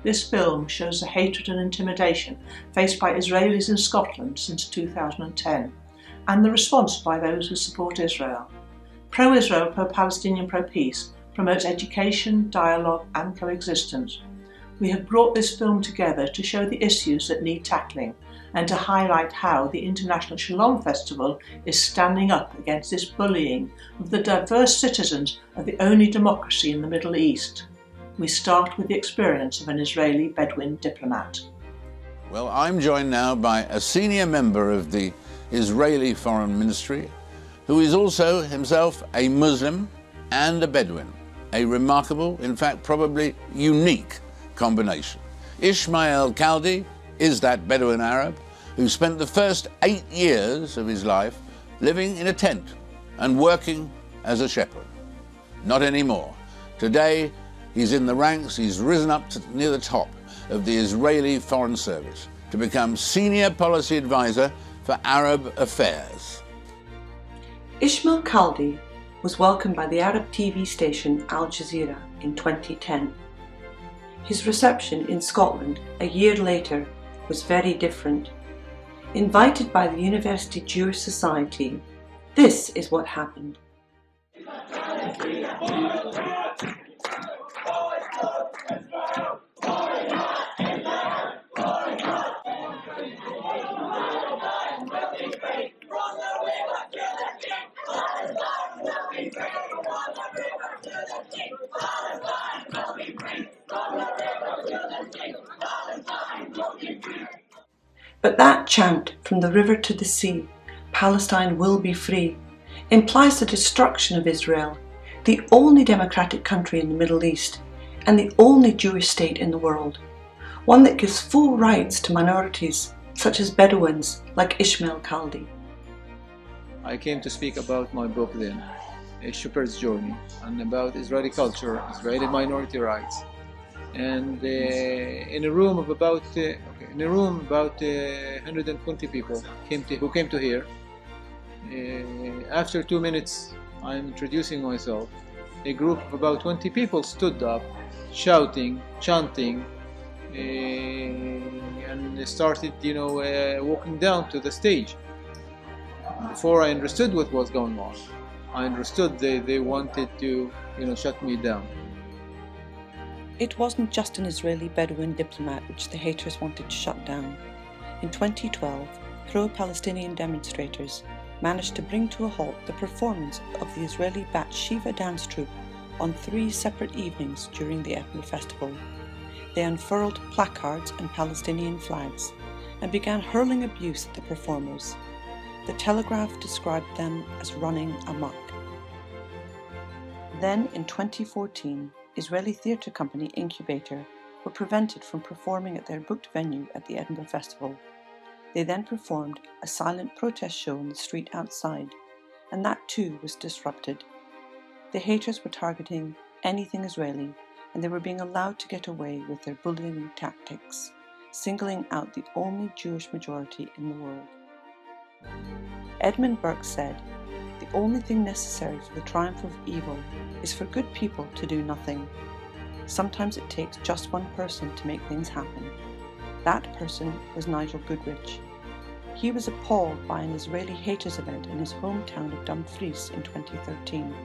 This film shows the hatred and intimidation faced by Israelis in Scotland since 2010 and the response by those who support Israel. Pro-Israel, pro-Palestinian, pro-peace promotes education, dialogue and coexistence. We have brought this film together to show the issues that need tackling and to highlight how the International Shalom Festival is standing up against this bullying of the diverse citizens of the only democracy in the Middle East. We start with the experience of an Israeli Bedouin diplomat. Well, I'm joined now by a senior member of the Israeli Foreign Ministry, who is also himself a Muslim and a Bedouin, a remarkable, in fact probably unique combination. Ismail Khaldi is that Bedouin Arab who spent the first 8 years of his life living in a tent and working as a shepherd. Not anymore. Today, he's in the ranks, he's risen up to near the top of the Israeli Foreign Service to become Senior Policy Advisor for Arab Affairs. Ismail Khaldi was welcomed by the Arab TV station Al Jazeera in 2010. His reception in Scotland a year later was very different. Invited by the University Jewish Society, this is what happened. But that chant, from the river to the sea, Palestine will be free, implies the destruction of Israel, the only democratic country in the Middle East, and the only Jewish state in the world, one that gives full rights to minorities, such as Bedouins like Ismail Khaldi. I came to speak about my book then, A Shepherd's Journey, and about Israeli culture, Israeli minority rights. And in a room about 120 people who came to hear. After 2 minutes, I'm introducing myself. A group of about 20 people stood up, shouting, chanting, and started, walking down to the stage. Before I understood what was going on, I understood they wanted to, shut me down. It wasn't just an Israeli Bedouin diplomat which the haters wanted to shut down. In 2012, pro-Palestinian demonstrators managed to bring to a halt the performance of the Israeli Bat Shiva dance troupe on 3 separate evenings during the Edinburgh Festival. They unfurled placards and Palestinian flags and began hurling abuse at the performers. The Telegraph described them as running amok. Then in 2014, Israeli theatre company Incubator were prevented from performing at their booked venue at the Edinburgh Festival. They then performed a silent protest show in the street outside, and that too was disrupted. The haters were targeting anything Israeli, and they were being allowed to get away with their bullying tactics, singling out the only Jewish majority in the world. Edmund Burke said, "The only thing necessary for the triumph of evil is for good people to do nothing. Sometimes it takes just one person to make things happen." That person was Nigel Goodrich. He was appalled by an Israeli haters event in his hometown of Dumfries in 2013.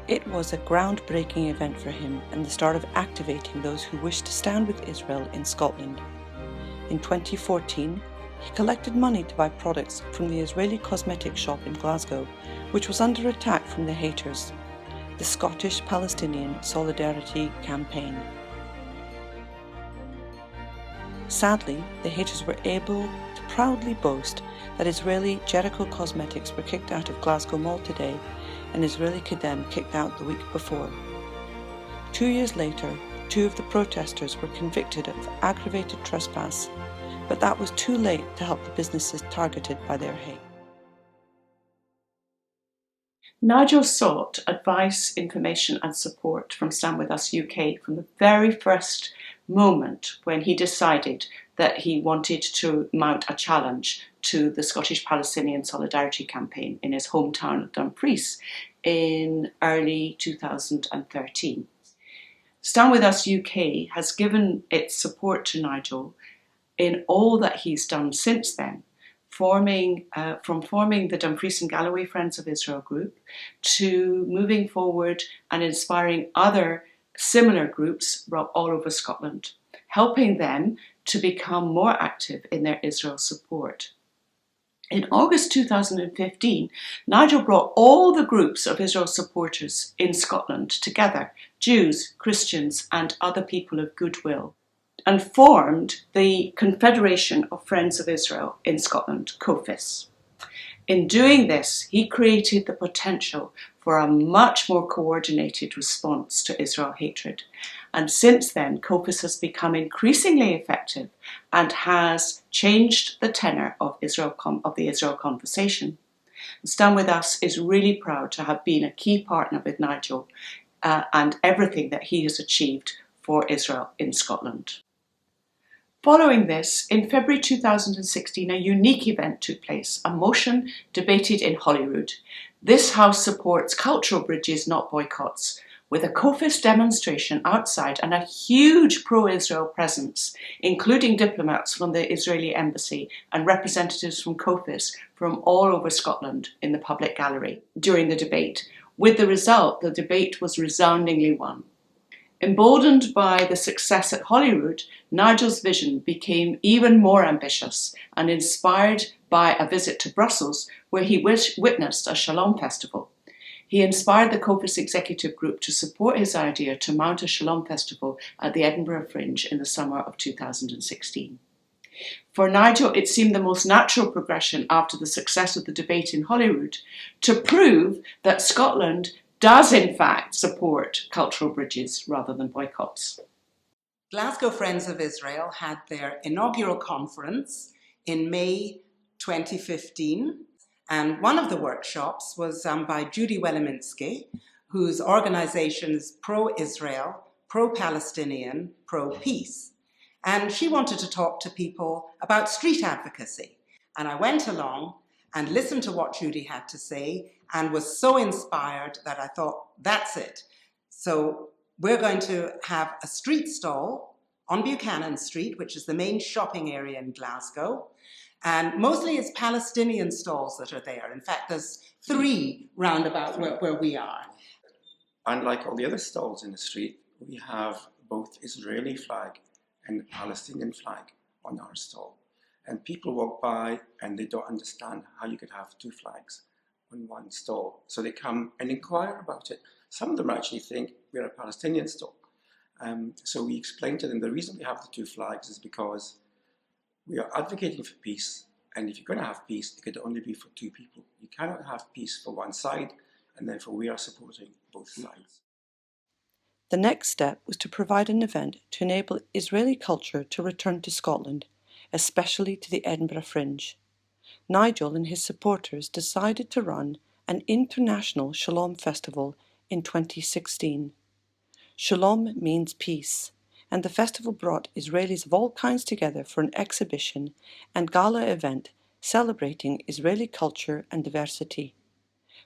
It was a groundbreaking event for him and the start of activating those who wished to stand with Israel in Scotland. In 2014, he collected money to buy products from the Israeli cosmetic shop in Glasgow, which was under attack from the haters, the Scottish Palestinian Solidarity Campaign. Sadly, the haters were able to proudly boast that Israeli Jericho Cosmetics were kicked out of Glasgow Mall today and Israeli Kedem kicked out the week before. 2 years later, 2 of the protesters were convicted of aggravated trespass, but that was too late to help the businesses targeted by their hate. Nigel sought advice, information and support from Stand With Us UK from the very first moment when he decided that he wanted to mount a challenge to the Scottish Palestinian Solidarity Campaign in his hometown of Dumfries in early 2013. Stand With Us UK has given its support to Nigel in all that he's done since then, from forming the Dumfries and Galloway Friends of Israel group to moving forward and inspiring other similar groups all over Scotland, helping them to become more active in their Israel support. In August 2015, Nigel brought all the groups of Israel supporters in Scotland together, Jews, Christians and other people of goodwill, and formed the Confederation of Friends of Israel in Scotland, COFIS. In doing this, he created the potential for a much more coordinated response to Israel hatred. And since then, COFIS has become increasingly effective and has changed the tenor of the Israel conversation. Stand With Us is really proud to have been a key partner with Nigel and everything that he has achieved for Israel in Scotland. Following this, in February 2016, a unique event took place, a motion debated in Holyrood. This house supports cultural bridges, not boycotts, with a COFIS demonstration outside and a huge pro-Israel presence, including diplomats from the Israeli embassy and representatives from COFIS from all over Scotland in the public gallery during the debate. With the result, the debate was resoundingly won. Emboldened by the success at Holyrood, Nigel's vision became even more ambitious and inspired by a visit to Brussels, where he witnessed a Shalom festival. He inspired the COFIS executive group to support his idea to mount a Shalom festival at the Edinburgh Fringe in the summer of 2016. For Nigel, it seemed the most natural progression after the success of the debate in Holyrood to prove that Scotland does in fact support cultural bridges rather than boycotts. Glasgow Friends of Israel had their inaugural conference in May 2015, and one of the workshops was by Judy Weleminski, whose organisation is pro-Israel, pro-Palestinian, pro-peace. And she wanted to talk to people about street advocacy. And I went along and listened to what Judy had to say and was so inspired that I thought, that's it. So we're going to have a street stall on Buchanan Street, which is the main shopping area in Glasgow. And mostly it's Palestinian stalls that are there. In fact, there's 3 roundabout where we are. Unlike all the other stalls in the street, we have both Israeli flag and Palestinian flag on our stall. And people walk by and they don't understand how you could have 2 flags on one stall. So they come and inquire about it. Some of them actually think we're a Palestinian stall. So we explain to them the reason we have the 2 flags is because we are advocating for peace. And if you're going to have peace, it could only be for 2 people. You cannot have peace for one side, and therefore we are supporting both sides. The next step was to provide an event to enable Israeli culture to return to Scotland, especially to the Edinburgh Fringe. Nigel and his supporters decided to run an international Shalom festival in 2016. Shalom means peace, and the festival brought Israelis of all kinds together for an exhibition and gala event celebrating Israeli culture and diversity.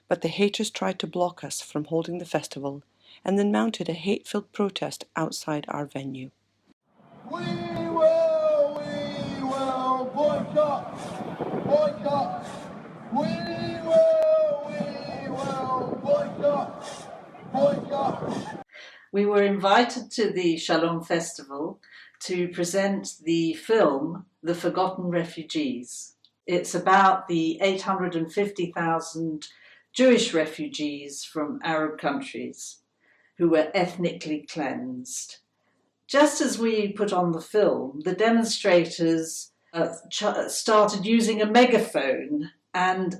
But the haters tried to block us from holding the festival and then mounted a hate-filled protest outside our venue. We will boycott. We will boycott. We were invited to the Shalom Festival to present the film The Forgotten Refugees. It's about the 850,000 Jewish refugees from Arab countries who were ethnically cleansed. Just as we put on the film, the demonstrators started using a megaphone and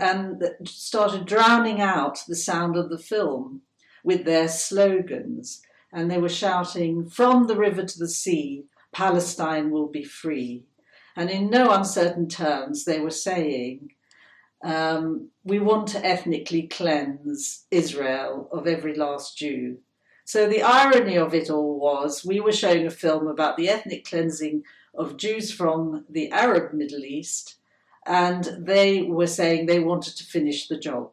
started drowning out the sound of the film with their slogans. And they were shouting, "From the river to the sea, Palestine will be free." And in no uncertain terms, they were saying, we want to ethnically cleanse Israel of every last Jew. So the irony of it all was we were showing a film about the ethnic cleansing of Jews from the Arab Middle East, and they were saying they wanted to finish the job.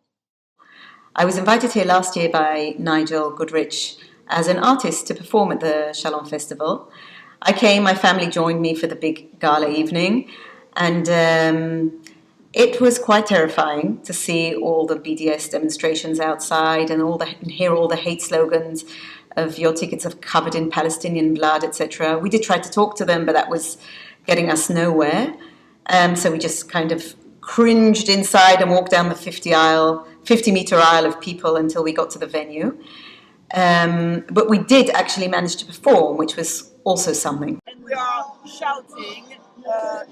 I was invited here last year by Nigel Goodrich as an artist to perform at the Shalom Festival. I came, my family joined me for the big gala evening, and it was quite terrifying to see all the BDS demonstrations outside and hear all the hate slogans of your tickets are covered in Palestinian blood, etc. We did try to talk to them, but that was getting us nowhere. So we just kind of cringed inside and walked down the 50-meter aisle of people until we got to the venue. But we did actually manage to perform, which was also something. And we are shouting,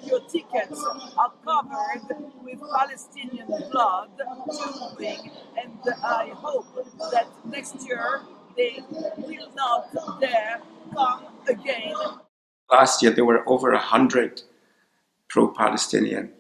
your tickets are covered with Palestinian blood, tubing, and I hope that next year they will not dare come again. Last year there were over 100 pro-Palestinian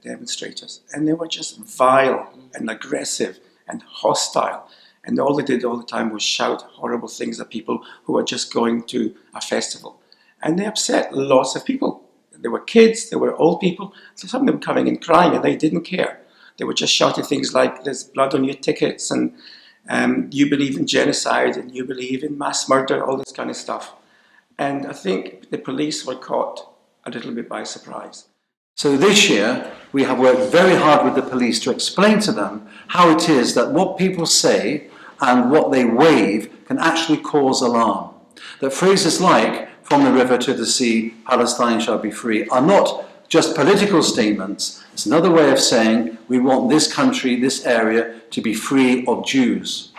demonstrators, and they were just vile and aggressive and hostile, and all they did all the time was shout horrible things at people who were just going to a festival, and they upset lots of people. There were kids, there were old people, so some of them coming and crying, and they didn't care. They were just shouting things like, there's blood on your tickets, and you believe in genocide, and you believe in mass murder, all this kind of stuff. And I think the police were caught a little bit by surprise. So this year, we have worked very hard with the police to explain to them how it is that what people say and what they wave can actually cause alarm. That phrases like, from the river to the sea, Palestine shall be free, are not just political statements. It's another way of saying we want this country, this area, to be free of Jews.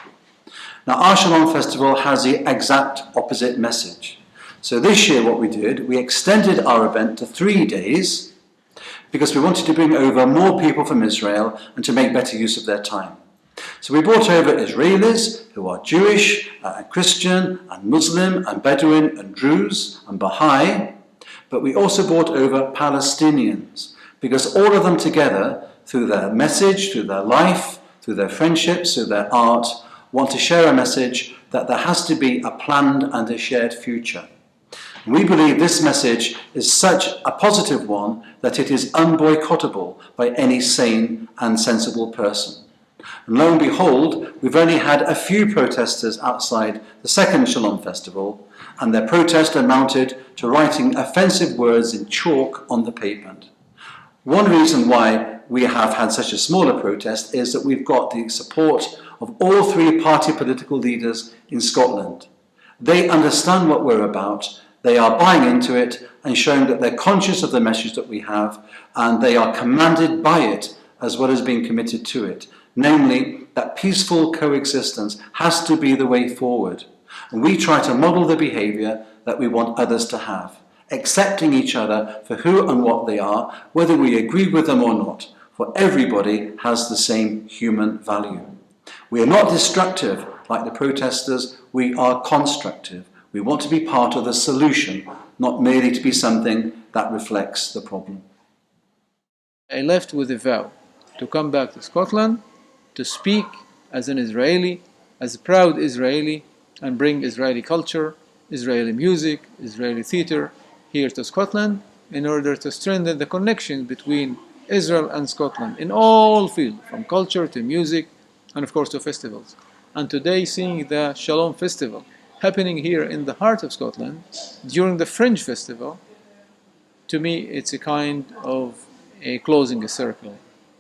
Now, our Shalom Festival has the exact opposite message. So this year what we did, we extended our event to 3 days because we wanted to bring over more people from Israel and to make better use of their time. So we brought over Israelis who are Jewish, and Christian, and Muslim, and Bedouin, and Druze, and Baha'i, but we also brought over Palestinians because all of them together, through their message, through their life, through their friendships, through their art, want to share a message that there has to be a planned and a shared future. We believe this message is such a positive one that it is unboycottable by any sane and sensible person. And lo and behold, we've only had a few protesters outside the second Shalom Festival, and their protest amounted to writing offensive words in chalk on the pavement. One reason why we have had such a smaller protest is that we've got the support of all three party political leaders in Scotland. They understand what we're about. They are buying into it and showing that they're conscious of the message that we have, and they are commanded by it as well as being committed to it. Namely, that peaceful coexistence has to be the way forward. And we try to model the behaviour that we want others to have, accepting each other for who and what they are, whether we agree with them or not, for everybody has the same human value. We are not destructive like the protesters, we are constructive. We want to be part of the solution, not merely to be something that reflects the problem. I left with a vow to come back to Scotland, to speak as an Israeli, as a proud Israeli, and bring Israeli culture, Israeli music, Israeli theatre here to Scotland in order to strengthen the connection between Israel and Scotland in all fields, from culture to music and of course to festivals. And today seeing the Shalom Festival happening here in the heart of Scotland during the Fringe Festival, to me it's a kind of closing a circle.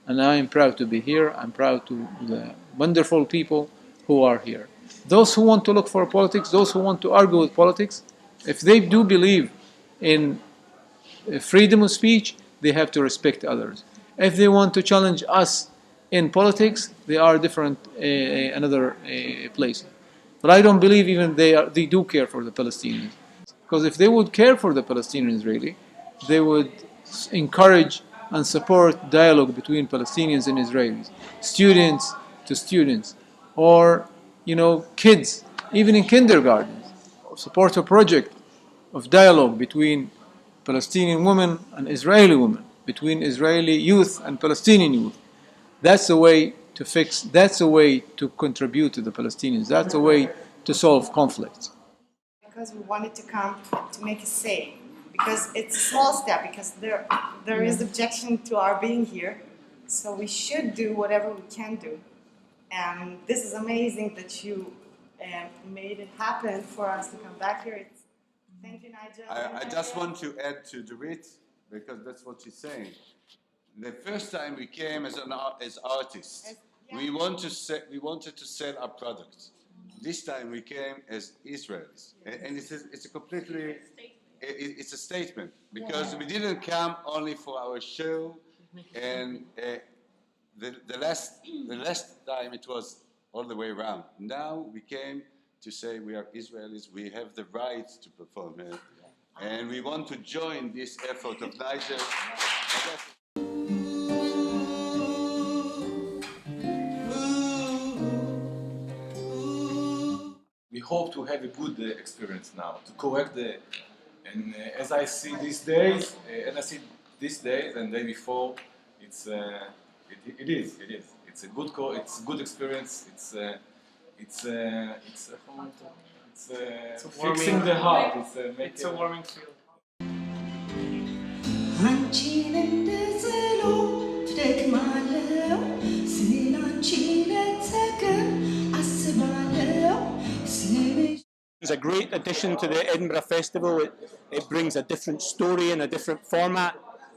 And I am proud to be here. I'm proud to the wonderful people who are here. Those who want to look for politics, those who want to argue with politics, if they do believe in freedom of speech, they have to respect others. If they want to challenge us in politics, they are different, another place. But I don't believe even they do care for the Palestinians. Because if they would care for the Palestinians really, they would encourage and support dialogue between Palestinians and Israelis, students to students, or kids, even in kindergartens, or support a project of dialogue between Palestinian women and Israeli women, between Israeli youth and Palestinian youth. That's a way to fix, that's a way to contribute to the Palestinians, that's a way to solve conflicts. Because we wanted to come to make a say, because it's a small step, because there is objection to our being here, so we should do whatever we can do. And this is amazing that you and made it happen for us to come back here. Thank you, Nigel. I just want to add to Dorit, because that's what she's saying. The first time we came as artists, we wanted to sell our products. This time we came as Israelis, and it's a completely it's a statement, because we didn't come only for our show, and the last time it was all the way around. Now we came to say we are Israelis, we have the right to perform here, and we want to join this effort of Nigel. We hope to have a good experience now, to correct and as I see these days, and day before, it's a good experience. It's fixing the heart. It's a warming field. It's a great addition to the Edinburgh Festival. It brings a different story and a different format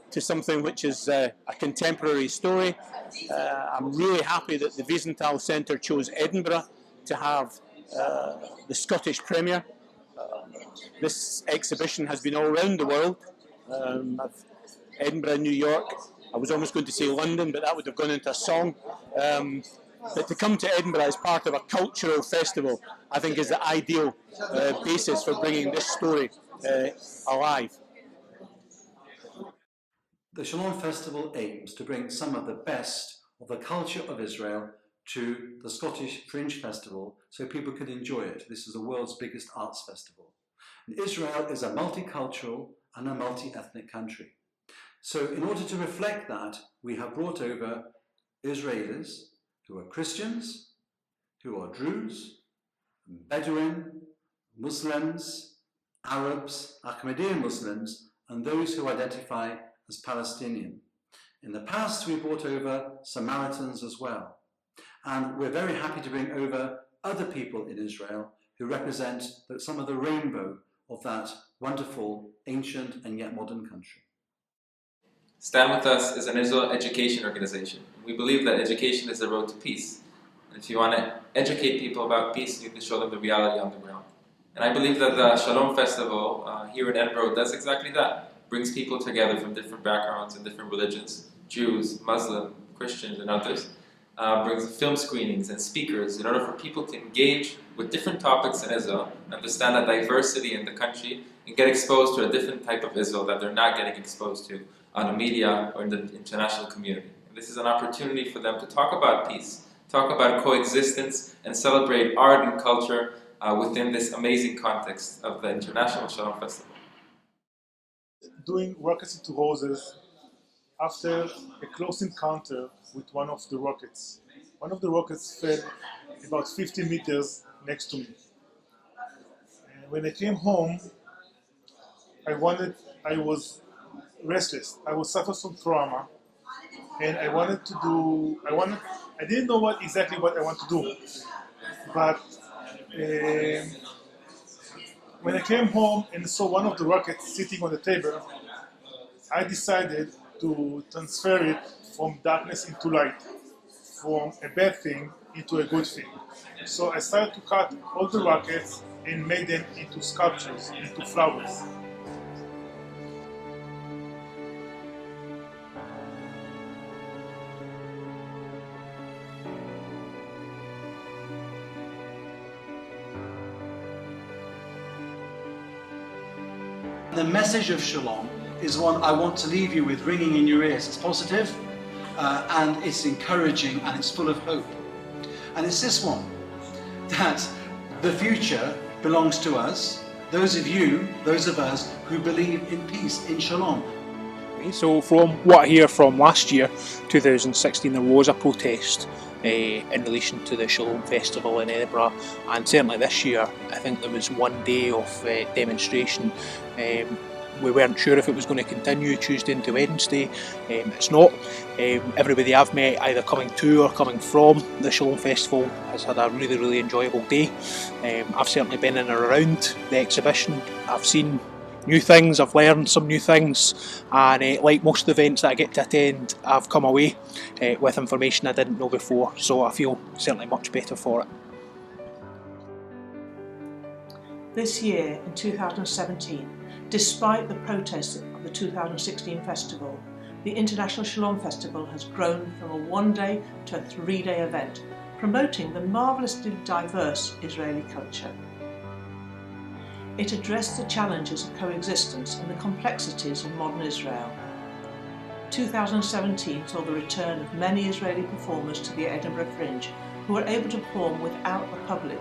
to something which is a contemporary story. I'm really happy that the Wiesenthal Centre chose Edinburgh to have the Scottish premiere. This exhibition has been all around the world. Edinburgh, New York. I was almost going to say London, but that would have gone into a song. But to come to Edinburgh as part of a cultural festival, I think is the ideal basis for bringing this story alive. The Shalom Festival aims to bring some of the best of the culture of Israel to the Scottish Fringe Festival so people can enjoy it. This is the world's biggest arts festival. And Israel is a multicultural and a multi-ethnic country. So in order to reflect that, we have brought over Israelis who are Christians, who are Druze, Bedouin, Muslims, Arabs, Ahmadiyya Muslims, and those who identify as Palestinian. In the past, we brought over Samaritans as well. And we're very happy to bring over other people in Israel who represent some of the rainbow of that wonderful, ancient, and yet modern country. Stand With Us is an Israel education organization. We believe that education is the road to peace. And if you want to educate people about peace, you need to show them the reality on the ground. And I believe that the Shalom Festival here in Edinburgh does exactly that. Brings people together from different backgrounds and different religions, Jews, Muslim, Christians, and others. Brings film screenings and speakers in order for people to engage with different topics in Israel, understand the diversity in the country, and get exposed to a different type of Israel that they're not getting exposed to on the media or in the international community. And this is an opportunity for them to talk about peace, talk about coexistence, and celebrate art and culture within this amazing context of the International Shalom Festival. Doing rockets into roses after a close encounter with one of the rockets. One of the rockets fell about 50 meters next to me. And when I came home, I was restless. I was suffering some trauma, and I didn't know exactly what I want to do. But when I came home and saw one of the rockets sitting on the table, I decided to transfer it from darkness into light, from a bad thing into a good thing. So I started to cut all the rockets and made them into sculptures, into flowers. The message of Shalom is one I want to leave you with ringing in your ears. It's positive, and it's encouraging, and it's full of hope. And it's this one, that the future belongs to us, those of us who believe in peace, in Shalom. So from what I hear from last year, 2016, there was a protest in relation to the Shalom Festival in Edinburgh, and certainly this year I think there was one day of demonstration We weren't sure if it was going to continue Tuesday into Wednesday. It's not. Everybody I've met, either coming to or coming from the Shalom Festival, has had a really, really enjoyable day. I've certainly been in and around the exhibition. I've seen new things, I've learned some new things, and like most events that I get to attend, I've come away with information I didn't know before, so I feel certainly much better for it. This year, in 2017, despite the protests of the 2016 festival, the International Shalom Festival has grown from a one-day to a three-day event, promoting the marvellously diverse Israeli culture. It addressed the challenges of coexistence and the complexities of modern Israel. 2017 saw the return of many Israeli performers to the Edinburgh Fringe who were able to perform without the public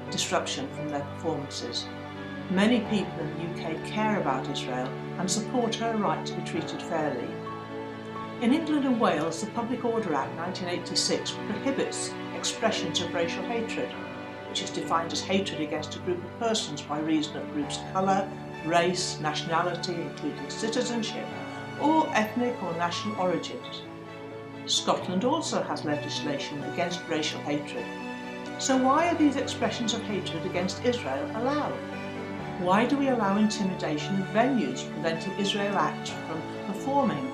disruption from their performances. Many people in the UK care about Israel and support her right to be treated fairly. In England and Wales, the Public Order Act 1986 prohibits expressions of racial hatred, which is defined as hatred against a group of persons by reason of group's colour, race, nationality, including citizenship, or ethnic or national origins. Scotland also has legislation against racial hatred. So why are these expressions of hatred against Israel allowed? Why do we allow intimidation in venues preventing Israel Act from performing?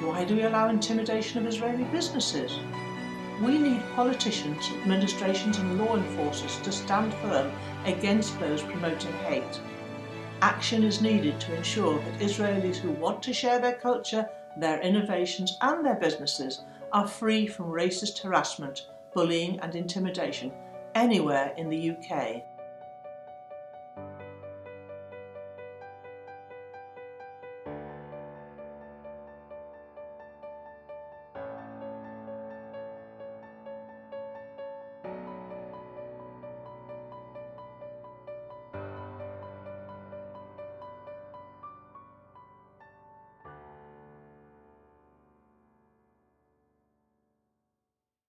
Why do we allow intimidation of Israeli businesses? We need politicians, administrations and law enforcers to stand firm against those promoting hate. Action is needed to ensure that Israelis who want to share their culture, their innovations and their businesses are free from racist harassment, bullying and intimidation anywhere in the UK.